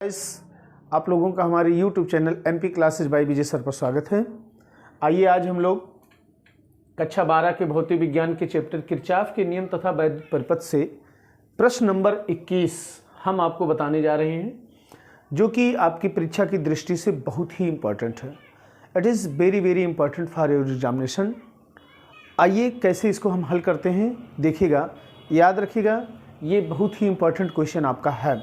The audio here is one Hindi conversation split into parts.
आप लोगों का हमारे YouTube channel MP classes by Vijay sir पर स्वागत है। आइए आज हम लोग कक्षा 12 के भौतिक विज्ञान के चैप्टर किरचॉफ के नियम तथा वैद्युत परिपथ से प्रश्न नंबर 21 हम आपको बताने जा रहे हैं, जो कि आपकी परीक्षा की दृष्टि से बहुत ही इम्पॉर्टेंट है। It is very important for your examination. आइए कैसे इसको हम हल करते हैं देखिएगा, याद रखिएगा, ये बहुत ही इम्पॉर्टेंट क्वेश्चन आपका है।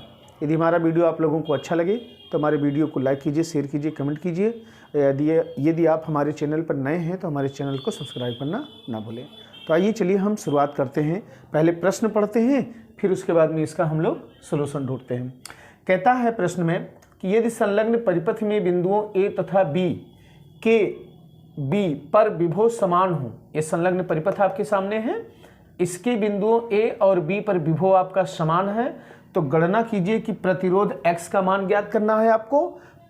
यदि हमारा वीडियो आप लोगों को अच्छा लगे तो हमारे वीडियो को लाइक कीजिए, शेयर कीजिए, कमेंट कीजिए। यदि आप हमारे चैनल पर नए हैं तो हमारे चैनल को सब्सक्राइब करना ना भूलें। तो आइए चलिए हम शुरुआत करते हैं। पहले प्रश्न पढ़ते हैं, फिर उसके बाद में इसका हम लोग सलूशन ढूंढते हैं। कहता है प्रश्न में कि यदि संलग्न परिपथ में बिंदुओं ए तथा बी के बी पर विभव समान हो, ये संलग्न परिपथ आपके सामने है, इसके बिंदुओं ए और बी पर विभव आपका समान है, तो गणना कीजिए कि प्रतिरोध X का मान ज्ञात करना है आपको।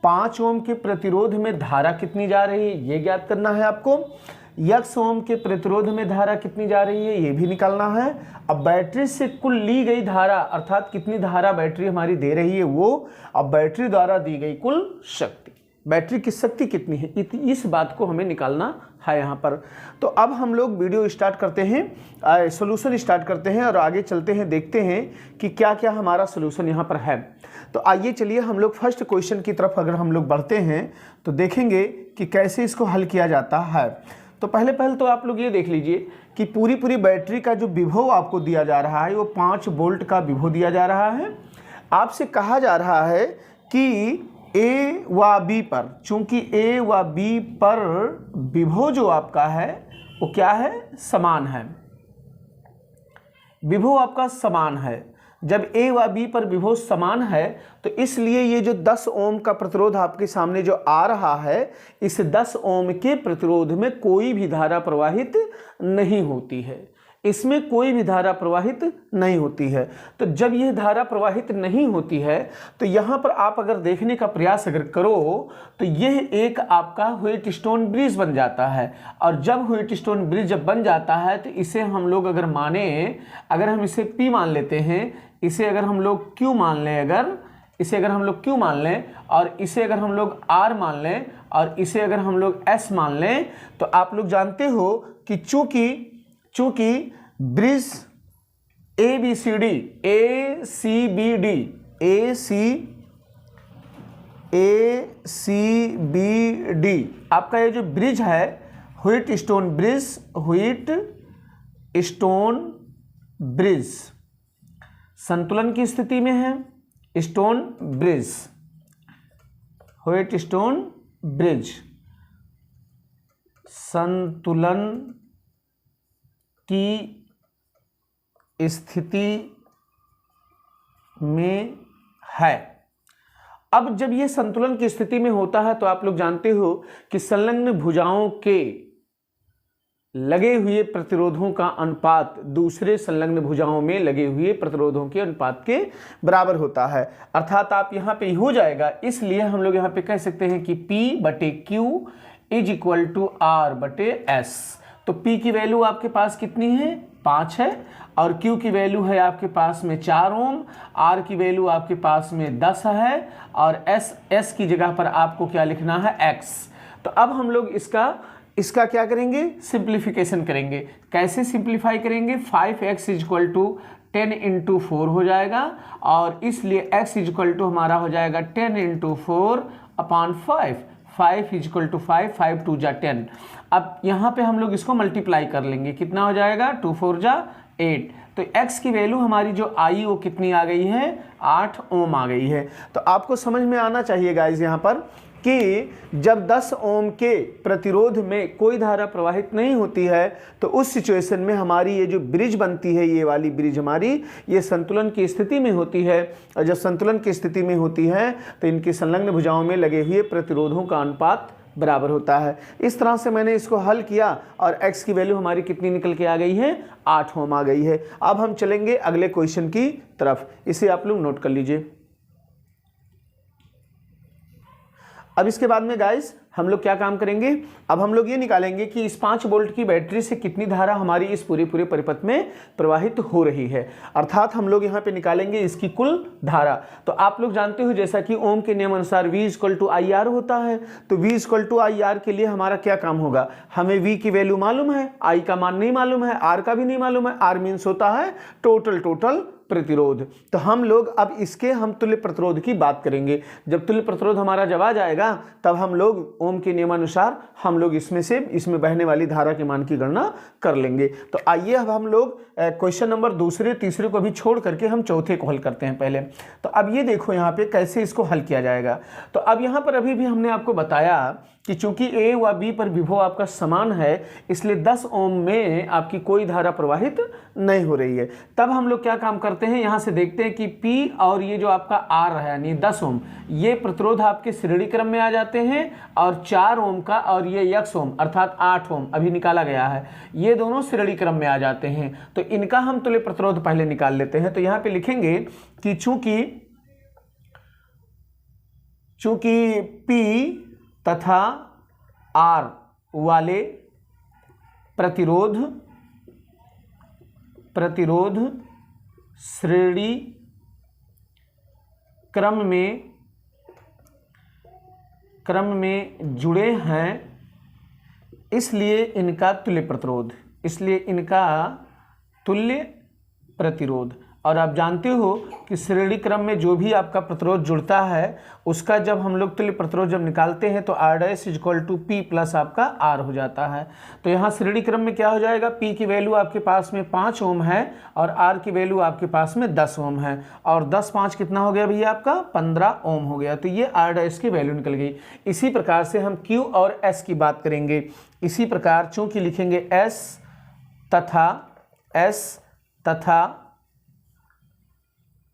5 ओम के प्रतिरोध में धारा कितनी जा रही है ये ज्ञात करना है आपको। X ओम के प्रतिरोध में धारा कितनी जा रही है ये भी निकालना है। अब बैटरी से कुल ली गई धारा, अर्थात कितनी धारा बैटरी हमारी दे रही है वो, अब बैटरी द्वारा दी गई कुल शक्ति, बैटरी की शक्ति कितनी है, इस बात को हमें निकालना है यहाँ पर। तो अब हम लोग वीडियो स्टार्ट करते हैं, सॉल्यूशन स्टार्ट करते हैं और आगे चलते हैं, देखते हैं कि क्या क्या हमारा सॉल्यूशन यहाँ पर है। तो आइए चलिए हम लोग फर्स्ट क्वेश्चन की तरफ अगर हम लोग बढ़ते हैं तो देखेंगे कि कैसे इसको हल किया जाता है। तो पहले तो आप लोग ये देख लीजिए कि पूरी बैटरी का जो विभव आपको दिया जा रहा है वो 5 वोल्ट का विभव दिया जा रहा है। आपसे कहा जा रहा है कि ए व बी पर, चूंकि ए व बी पर विभव जो आपका है वो क्या है, समान है। विभव आपका समान है। जब ए व बी पर विभव समान है तो इसलिए ये जो 10 ओम का प्रतिरोध आपके सामने जो आ रहा है, इस 10 ओम के प्रतिरोध में कोई भी धारा प्रवाहित नहीं होती है, इसमें कोई भी धारा प्रवाहित नहीं होती है। तो जब यह धारा प्रवाहित नहीं होती है तो यहाँ पर आप अगर देखने का प्रयास अगर करो तो यह एक आपका व्हीटस्टोन ब्रिज बन जाता है। और जब व्हीटस्टोन ब्रिज जब बन जाता है तो इसे हम लोग अगर माने, अगर हम इसे P मान लेते हैं, इसे अगर हम लोग Q मान लें, अगर इसे अगर हम लोग Q मान लें और इसे अगर हम लोग R मान लें और इसे अगर हम लोग S मान लें, तो आप लोग जानते हो कि चूंकि ब्रिज ABCD आपका ये जो ब्रिज है व्हीटस्टोन ब्रिज संतुलन की स्थिति में है। व्हीटस्टोन ब्रिज संतुलन की स्थिति में है। अब जब ये संतुलन की स्थिति में होता है तो आप लोग जानते हो कि संलग्न भुजाओं के लगे हुए प्रतिरोधों का अनुपात दूसरे संलग्न भुजाओं में लगे हुए प्रतिरोधों के अनुपात के बराबर होता है। अर्थात आप यहाँ पे हो जाएगा, इसलिए हम लोग यहाँ पे कह सकते हैं कि P/Q is equal to R/S। तो P की वैल्यू आपके पास कितनी है, 5 है, और Q की वैल्यू है आपके पास में 4 ओम, R की वैल्यू आपके पास में 10 है, और S की जगह पर आपको क्या लिखना है, X। तो अब हम लोग इसका क्या करेंगे, सिंप्लीफिकेशन करेंगे। कैसे सिंप्लीफाई करेंगे, 5x इक्वल टू 10 × 4 हो जाएगा, और इसलिए x इक्वल टू हमारा हो जाएगा 10 × 4/5। 5 इक्वल टू 5, 5 2 जा 10। अब यहाँ पे हम लोग इसको मल्टीप्लाई कर लेंगे, कितना हो जाएगा, 2 4 जा 8। तो x की वैल्यू हमारी जो आई वो कितनी आ गई है, 8 ओम आ गई है। तो आपको समझ में आना चाहिए गाइज यहाँ पर कि जब 10 ओम के प्रतिरोध में कोई धारा प्रवाहित नहीं होती है तो उस सिचुएशन में हमारी ये जो ब्रिज बनती है, ये वाली ब्रिज हमारी ये संतुलन की स्थिति में होती है। और जब संतुलन की स्थिति में होती है तो इनकी संलग्न भुजाओं में लगे हुए प्रतिरोधों का अनुपात बराबर होता है। इस तरह से मैंने इसको हल किया और x की वैल्यू हमारी कितनी निकल के आ गई है, 8 ओम आ गई है। अब हम चलेंगे अगले क्वेश्चन की तरफ, इसे आप लोग नोट कर लीजिए। अब इसके बाद में गाइस हम लोग क्या काम करेंगे, अब हम लोग ये निकालेंगे कि इस 5 वोल्ट की बैटरी से कितनी धारा हमारी इस पूरे परिपथ में प्रवाहित हो रही है, अर्थात हम लोग यहाँ पे निकालेंगे इसकी कुल धारा। तो आप लोग जानते हो जैसा कि ओम के नियम अनुसार V = IR होता है, तो V = IR के लिए हमारा क्या काम होगा, हमें V की वैल्यू मालूम है, I का मान नहीं मालूम है, R का भी नहीं मालूम है। R मीन्स होता है टोटल प्रतिरोध। तो हम लोग अब इसके हम तुल्य प्रतिरोध की बात करेंगे। जब तुल्य प्रतिरोध हमारा जब आ जाएगा तब हम लोग ओम के नियमानुसार हम लोग इसमें बहने वाली धारा के मान की गणना कर लेंगे। तो आइए अब हम लोग क्वेश्चन नंबर दूसरे तीसरे को भी छोड़ करके हम चौथे को हल करते हैं पहले। तो अब ये देखो यहाँ पे कैसे इसको हल किया जाएगा। तो अब यहाँ पर अभी भी हमने आपको बताया कि चूंकि ए व बी पर विभव आपका समान है, इसलिए 10 ओम में आपकी कोई धारा प्रवाहित नहीं हो रही है। तब हम लोग क्या काम करते हैं, यहाँ से देखते हैं कि P और ये जो आपका R है यानी 10 ओम, ये प्रतिरोध आपके श्रेणी क्रम में आ जाते हैं, और 4 ओम का और ये x ओम अर्थात 8 ओम अभी निकाला गया है, ये दोनों श्रेणी क्रम में आ जाते हैं। तो इनका हम तुल्य प्रतिरोध पहले निकाल लेते हैं। तो यहाँ पे लिखेंगे कि चूंकि P तथा R वाले प्रतिरोध श्रेणी क्रम में जुड़े हैं, इसलिए इनका तुल्य प्रतिरोध। और आप जानते हो कि श्रेणी क्रम में जो भी आपका प्रतिरोध जुड़ता है उसका जब हम लोग तुल्य प्रतिरोध जब निकालते हैं तो R' = P प्लस आपका R हो जाता है। तो यहाँ श्रेणी क्रम में क्या हो जाएगा, P की वैल्यू आपके पास में 5 ओम है और R की वैल्यू आपके पास में 10 ओम है, और 10 5 कितना हो गया भैया आपका 15 ओम हो गया। तो ये R' की वैल्यू निकल गई। इसी प्रकार से हम Q और S की बात करेंगे। इसी प्रकार चूंकि लिखेंगे S तथा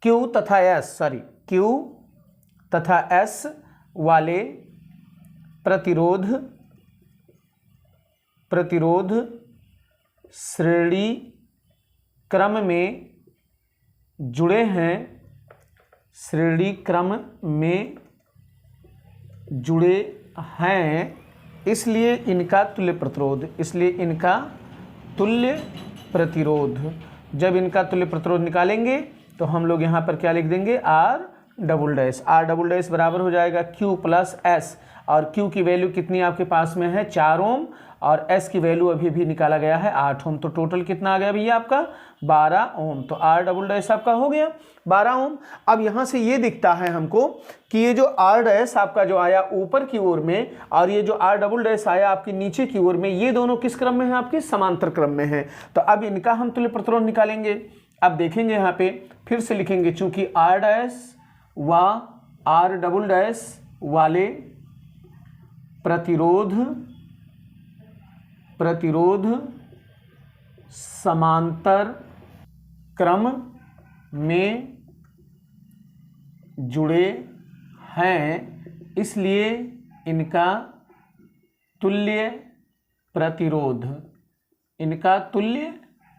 Q तथा S वाले प्रतिरोध श्रेणी क्रम में जुड़े हैं, इसलिए इनका तुल्य प्रतिरोध। जब इनका तुल्य प्रतिरोध निकालेंगे तो हम लोग यहाँ पर क्या लिख देंगे, R' बराबर हो जाएगा Q प्लस S, और Q की वैल्यू कितनी आपके पास में है 4 ओम, और S की वैल्यू अभी भी निकाला गया है 8 ओम। तो टोटल कितना आ गया भैया आपका 12 ओम। तो R' आपका हो गया 12 ओम। अब यहाँ से ये दिखता है हमको कि ये जो R' आपका जो आया ऊपर की ओर में और ये जो R' आया आपकी नीचे की ओर में, ये दोनों किस क्रम में है, आपके समांतर क्रम में है। तो अब इनका हम तुल्य प्रतिरोध निकालेंगे। अब देखेंगे यहाँ पे फिर से लिखेंगे, चूंकि R' व R' वाले प्रतिरोध समांतर क्रम में जुड़े हैं, इसलिए इनका तुल्य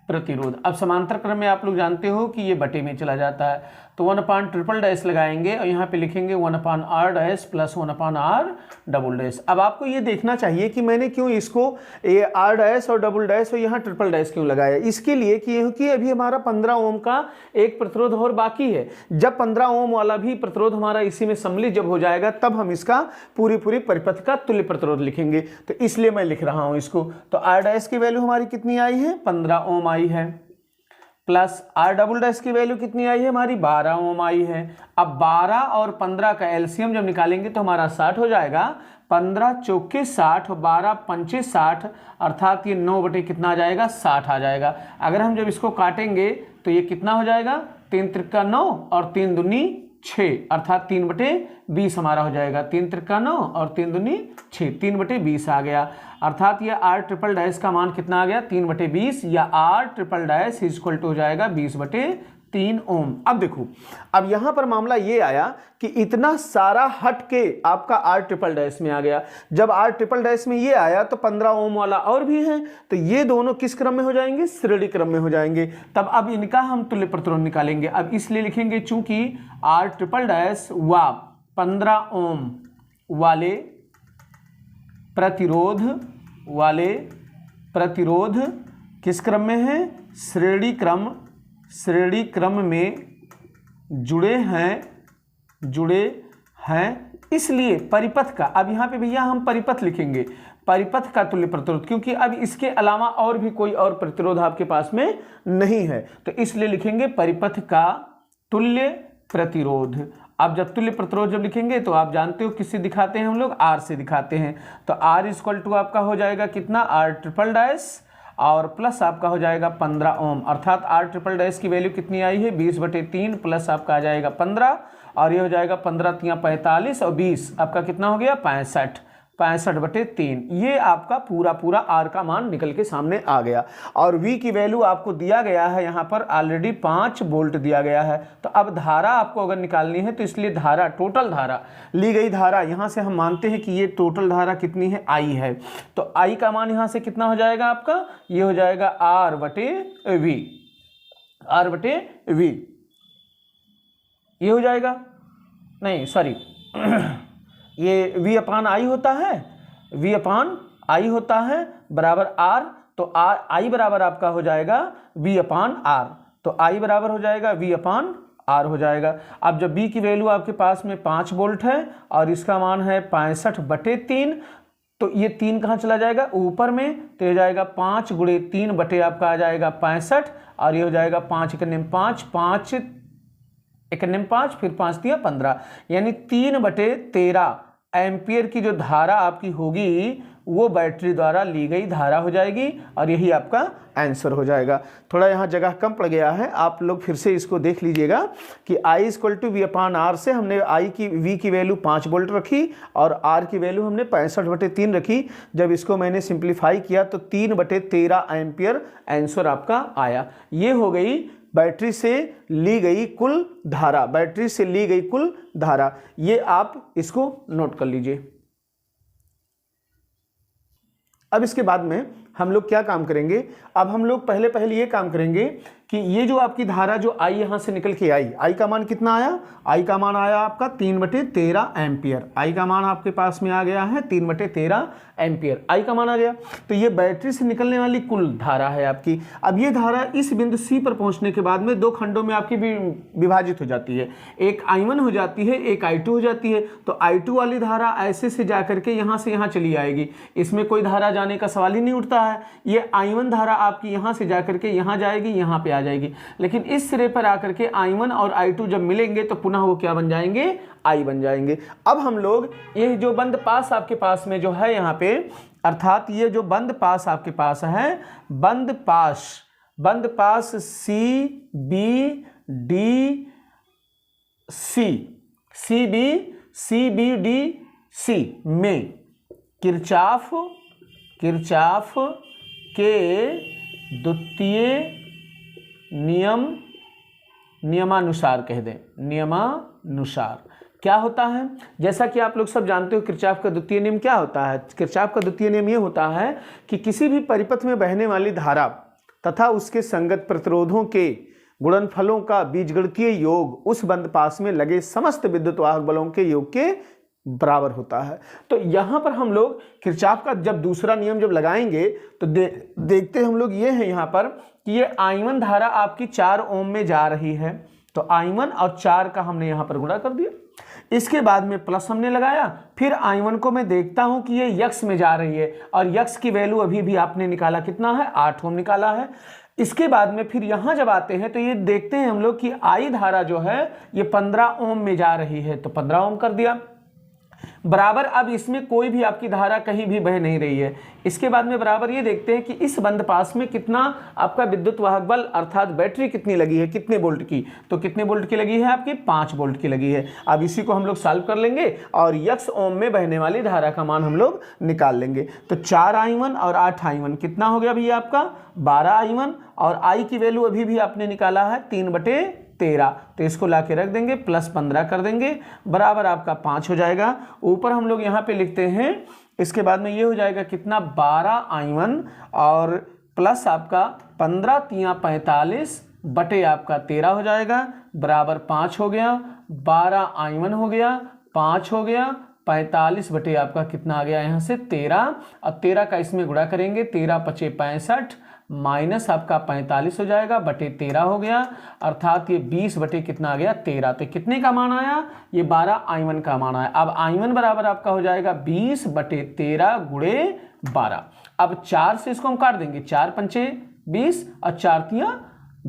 प्रतिरोध। अब समांतर क्रम में आप लोग जानते हो कि ये बटे में चला जाता है, तो 1/RR लगाएंगे और यहाँ पे लिखेंगे 1/R' प्लस 1/R'। अब आपको ये देखना चाहिए कि मैंने क्यों इसको ये R' और डबल और यहाँ ट्रिपल क्यों लगाया। इसके लिए क्योंकि अभी हमारा 15 ओम का एक प्रतिरोध और बाकी है। जब 15 ओम वाला भी प्रतिरोध हमारा इसी में सम्मिलित जब हो जाएगा तब हम इसका पूरी परिपथ का तुल्य प्रतिरोध लिखेंगे। तो इसलिए मैं लिख रहा हूँ इसको। तो R' की वैल्यू हमारी कितनी आई है 15 ओम आई है, प्लस R' की वैल्यू कितनी आई है हमारी 12 ओम आई है। अब 12 और 15 का एलसीएम जब निकालेंगे तो हमारा 60 हो जाएगा। 15 चौके 60 और 12 पंचे 60, अर्थात ये 9 बटे कितना आ जाएगा 60 आ जाएगा। अगर हम जब इसको काटेंगे तो ये कितना हो जाएगा 3 त्रिका 9 और 3 दूनी 6, अर्थात 3/20 हमारा हो जाएगा। 3 त्रिका 9 और 3 दूनी 6, 3/20 आ गया। अर्थात ये R' का मान कितना आ गया 3/20, या R' हो जाएगा 20/3 ओम। अब देखो, अब यहां पर मामला ये आया कि इतना सारा हट के आपका R' में आ गया। जब R' में ये आया तो 15 ओम वाला और भी है, तो ये दोनों किस क्रम में हो जाएंगे श्रेणी क्रम में हो जाएंगे। तब अब इनका हम तुल्य प्रतिरोध निकालेंगे। अब इसलिए लिखेंगे चूंकि R' व 15 ओम प्रतिरोध किस क्रम में है? श्रेणी क्रम में जुड़े हैं इसलिए परिपथ का, अब यहाँ पे भैया हम परिपथ लिखेंगे, परिपथ का तुल्य प्रतिरोध, क्योंकि अब इसके अलावा और भी कोई और प्रतिरोध आपके पास में नहीं है, तो इसलिए लिखेंगे परिपथ का तुल्य प्रतिरोध। अब जब तुल्य प्रतिरोध जब लिखेंगे तो आप जानते हो किससे दिखाते हैं हम लोग? R से दिखाते हैं। तो R इक्वल टू आपका हो जाएगा कितना? R ट्रिपल डैश और प्लस आपका हो जाएगा 15 ओम, अर्थात R ट्रिपल डैश की वैल्यू कितनी आई है? 20/3 प्लस आपका आ जाएगा 15 और ये हो जाएगा 15 × 45 और 20 आपका कितना हो गया? 65/3। ये आपका पूरा R का मान निकल के सामने आ गया। और V की वैल्यू आपको दिया गया है, यहाँ पर ऑलरेडी 5 वोल्ट दिया गया है। तो अब धारा आपको अगर निकालनी है तो इसलिए धारा, टोटल धारा, ली गई धारा, यहाँ से हम मानते हैं कि ये टोटल धारा कितनी है? I है। तो I का मान यहाँ से कितना हो जाएगा आपका? ये हो जाएगा R/V, ये हो जाएगा, नहीं सॉरी ये V/I होता है, V/I होता है बराबर R, तो I बराबर आपका हो जाएगा V/R, तो I बराबर हो जाएगा V/R हो जाएगा। अब जब B की वैल्यू आपके पास में 5 वोल्ट है और इसका मान है 65/3, तो ये 3 कहाँ चला जाएगा? ऊपर में, तो ये जाएगा 5 × 3 बटे आपका आ जाएगा 65 और ये हो जाएगा 5 × 5 फिर 5 दिया 15, यानी 3/13 एम्पियर की जो धारा आपकी होगी वो बैटरी द्वारा ली गई धारा हो जाएगी और यही आपका आंसर हो जाएगा। थोड़ा यहाँ जगह कम पड़ गया है, आप लोग फिर से इसको देख लीजिएगा कि I = V/R से हमने V की वैल्यू 5 वोल्ट रखी और R की वैल्यू हमने 65/3 रखी। जब इसको मैंने सिंप्लीफाई किया तो 3/13 एम्पियर आंसर आपका आया। ये हो गई बैटरी से ली गई कुल धारा, ये आप इसको नोट कर लीजिए। अब इसके बाद में हम लोग क्या काम करेंगे? अब हम लोग पहले ये काम करेंगे कि ये जो आपकी धारा जो I यहाँ से निकल के आई, I का मान कितना आया? I का मान आया आपका 3/13 एम्पियर। I का मान आपके पास में आ गया है 3/13 एम्पियर, I का मान आ गया। तो ये बैटरी से निकलने वाली कुल धारा है आपकी। अब ये धारा इस बिंदु C पर पहुंचने के बाद में 2 खंडों में आपकी विभाजित हो जाती है, एक I1 हो जाती है, एक I2 हो जाती है। तो I2 वाली धारा ऐसे से जा करके यहाँ से यहाँ चली आएगी, इसमें कोई धारा जाने का सवाल ही नहीं उठता है। ये I1 धारा आपकी यहाँ से जा करके यहाँ जाएगी, यहाँ पे आ जाएगी, लेकिन इस सिरे पर आकर के I1 और I2 जब मिलेंगे तो पुनः वो क्या बन जाएंगे? I बन जाएंगे। अब हम लोग ये जो बंद पास आपके पास में जो है यहाँ पे, अर्थात ये जो बंद पास आपके पास है, बंद पास CBDC में किरचॉफ के द्वितीय नियमानुसार कह दें, नियमानुसार क्या होता है? जैसा कि आप लोग सब जानते हो किरचॉफ का द्वितीय नियम क्या होता है? किरचॉफ का द्वितीय नियम ये होता है कि किसी भी परिपथ में बहने वाली धारा तथा उसके संगत प्रतिरोधों के गुणनफलों का बीजगणितीय योग उस बंद पास में लगे समस्त विद्युत वाहक बलों के योग के बराबर होता है। तो यहाँ पर हम लोग किरचॉफ का जब दूसरा नियम जब लगाएंगे तो देखते हम लोग ये है यहाँ पर कि ये I1 धारा आपकी 4 ओम में जा रही है, तो I1 और 4 का हमने यहाँ पर गुणा कर दिया। इसके बाद में प्लस हमने लगाया, फिर I1 को मैं देखता हूँ कि ये यक्स में जा रही है और यक्स की वैल्यू अभी भी आपने निकाला कितना है? 8 ओम निकाला है। इसके बाद में फिर यहाँ जब आते हैं तो ये देखते हैं हम लोग कि I धारा जो है ये 15 ओम में जा रही है, तो 15 ओम कर दिया बराबर। अब इसमें कोई भी आपकी धारा कहीं भी बह नहीं रही है। इसके बाद में बराबर ये देखते हैं कि इस बंद पास में कितना आपका विद्युत वाहक बल अर्थात बैटरी कितनी लगी है, कितने वोल्ट की? तो कितने वोल्ट की लगी है आपकी? 5 वोल्ट की लगी है। अब इसी को हम लोग सॉल्व कर लेंगे और यक्स ओम में बहने वाली धारा का मान हम लोग निकाल लेंगे। तो 4I1 और 8I1 कितना हो गया भैया आपका? 12I1 और I की वैल्यू अभी भी आपने निकाला है 3/13, तो इसको ला के रख देंगे, प्लस 15 कर देंगे बराबर आपका 5 हो जाएगा। ऊपर हम लोग यहाँ पे लिखते हैं, इसके बाद में ये हो जाएगा कितना? 12I1 और प्लस आपका 15 × 45 बटे आपका 13 हो जाएगा बराबर 5 हो गया। 12I1 हो गया, 5 हो गया, 45 बटे आपका कितना आ गया यहाँ से 13। अब 13 का इसमें गुणा करेंगे, 13 पचे 65 माइनस आपका 45 हो जाएगा बटे 13 हो गया, अर्थात ये 20 बटे कितना आ गया 13। तो कितने का मान आया, ये 12 I1 का मान आया। अब I1 बराबर आपका हो जाएगा 20 बटे 13 गुणे 12। अब 4 से इसको हम काट देंगे, 4 पंचे 20 और 4 तियां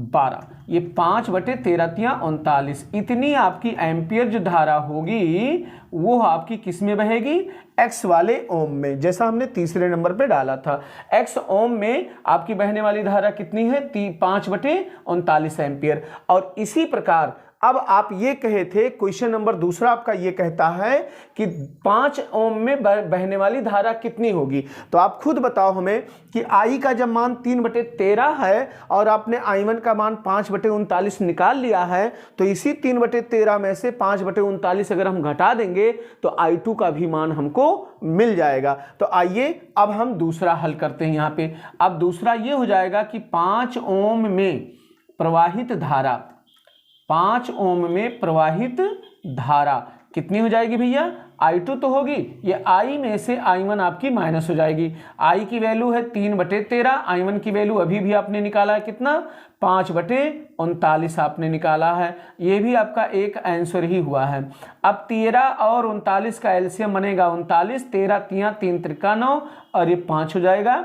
12, ये 5 बटे 13 तियां 39। इतनी आपकी एम्पियर जो धारा होगी वो आपकी किस में बहेगी, एक्स वाले ओम में, जैसा हमने तीसरे नंबर पे डाला था। एक्स ओम में आपकी बहने वाली धारा कितनी है, 5 बटे 39 एम्पियर। और इसी प्रकार अब आप ये कहे थे, क्वेश्चन नंबर दूसरा आपका ये कहता है कि 5 ओम में बहने वाली धारा कितनी होगी। तो आप खुद बताओ हमें कि आई का जब मान 3 बटे 13 है और आपने I1 का मान 5 बटे 39 निकाल लिया है, तो इसी 3 बटे 13 में से 5 बटे 39 अगर हम घटा देंगे तो I2 का भी मान हमको मिल जाएगा। तो आइए अब हम दूसरा हल करते हैं यहाँ पे। अब दूसरा ये हो जाएगा कि 5 ओम में प्रवाहित धारा, 5 ओम में प्रवाहित धारा कितनी हो जाएगी भैया, I2 तो होगी, ये I में से I1 आपकी माइनस हो जाएगी। I की वैल्यू है 3 बटे 13, I1 की वैल्यू अभी भी आपने निकाला है कितना, 5 बटे 39 आपने निकाला है। ये भी आपका एक आंसर ही हुआ है। अब 13 और 39 का एलसीएम बनेगा 39, 13 तियां 3 त्रिका 9 और ये 5 हो जाएगा,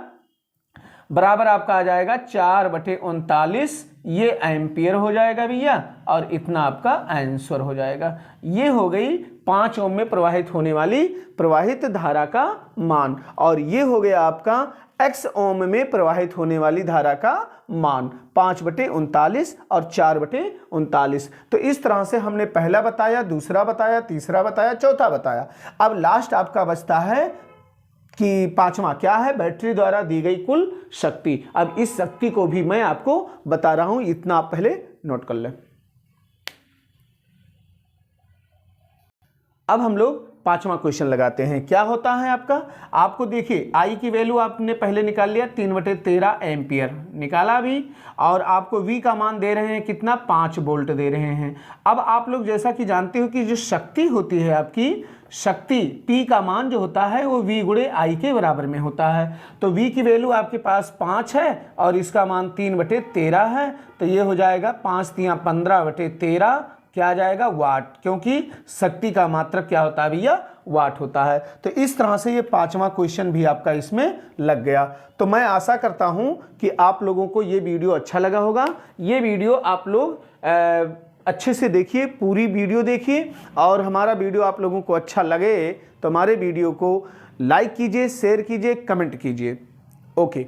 बराबर आपका आ जाएगा 4 बटे 39, ये एम्पियर हो जाएगा भैया, और इतना आपका आंसर हो जाएगा। ये हो गई 5 ओम में प्रवाहित होने वाली प्रवाहित धारा का मान, और ये हो गया आपका x ओम में प्रवाहित होने वाली धारा का मान, 5 बटे 39 और 4 बटे 39। तो इस तरह से हमने पहला बताया, दूसरा बताया, तीसरा बताया, चौथा बताया। अब लास्ट आपका बचता है कि पांचवा क्या है, बैटरी द्वारा दी गई कुल शक्ति। अब इस शक्ति को भी मैं आपको बता रहा हूं, इतना आप पहले नोट कर लें। अब हम लोग पांचवा क्वेश्चन लगाते हैं। क्या होता है आपका, आपको देखिए आई की वैल्यू आपने पहले निकाल लिया 3 बटे 13 एम्पियर निकाला भी, और आपको वी का मान दे रहे हैं कितना, 5 वोल्ट दे रहे हैं। अब आप लोग जैसा कि जानते हो कि जो शक्ति होती है आपकी शक्ति P का मान जो होता है वो V गुणे I के बराबर में होता है। तो V की वैल्यू आपके पास 5 है और इसका मान 3 बटे 13 है, तो ये हो जाएगा 5 तियां 15 बटे 13, क्या आ जाएगा वाट, क्योंकि शक्ति का मात्रक क्या होता है भैया, वाट होता है। तो इस तरह से ये पांचवा क्वेश्चन भी आपका इसमें लग गया। तो मैं आशा करता हूं कि आप लोगों को ये वीडियो अच्छा लगा होगा। ये वीडियो आप लोग अच्छे से देखिए, पूरी वीडियो देखिए, और हमारा वीडियो आप लोगों को अच्छा लगे तो हमारे वीडियो को लाइक कीजिए, शेयर कीजिए, कमेंट कीजिए। ओके।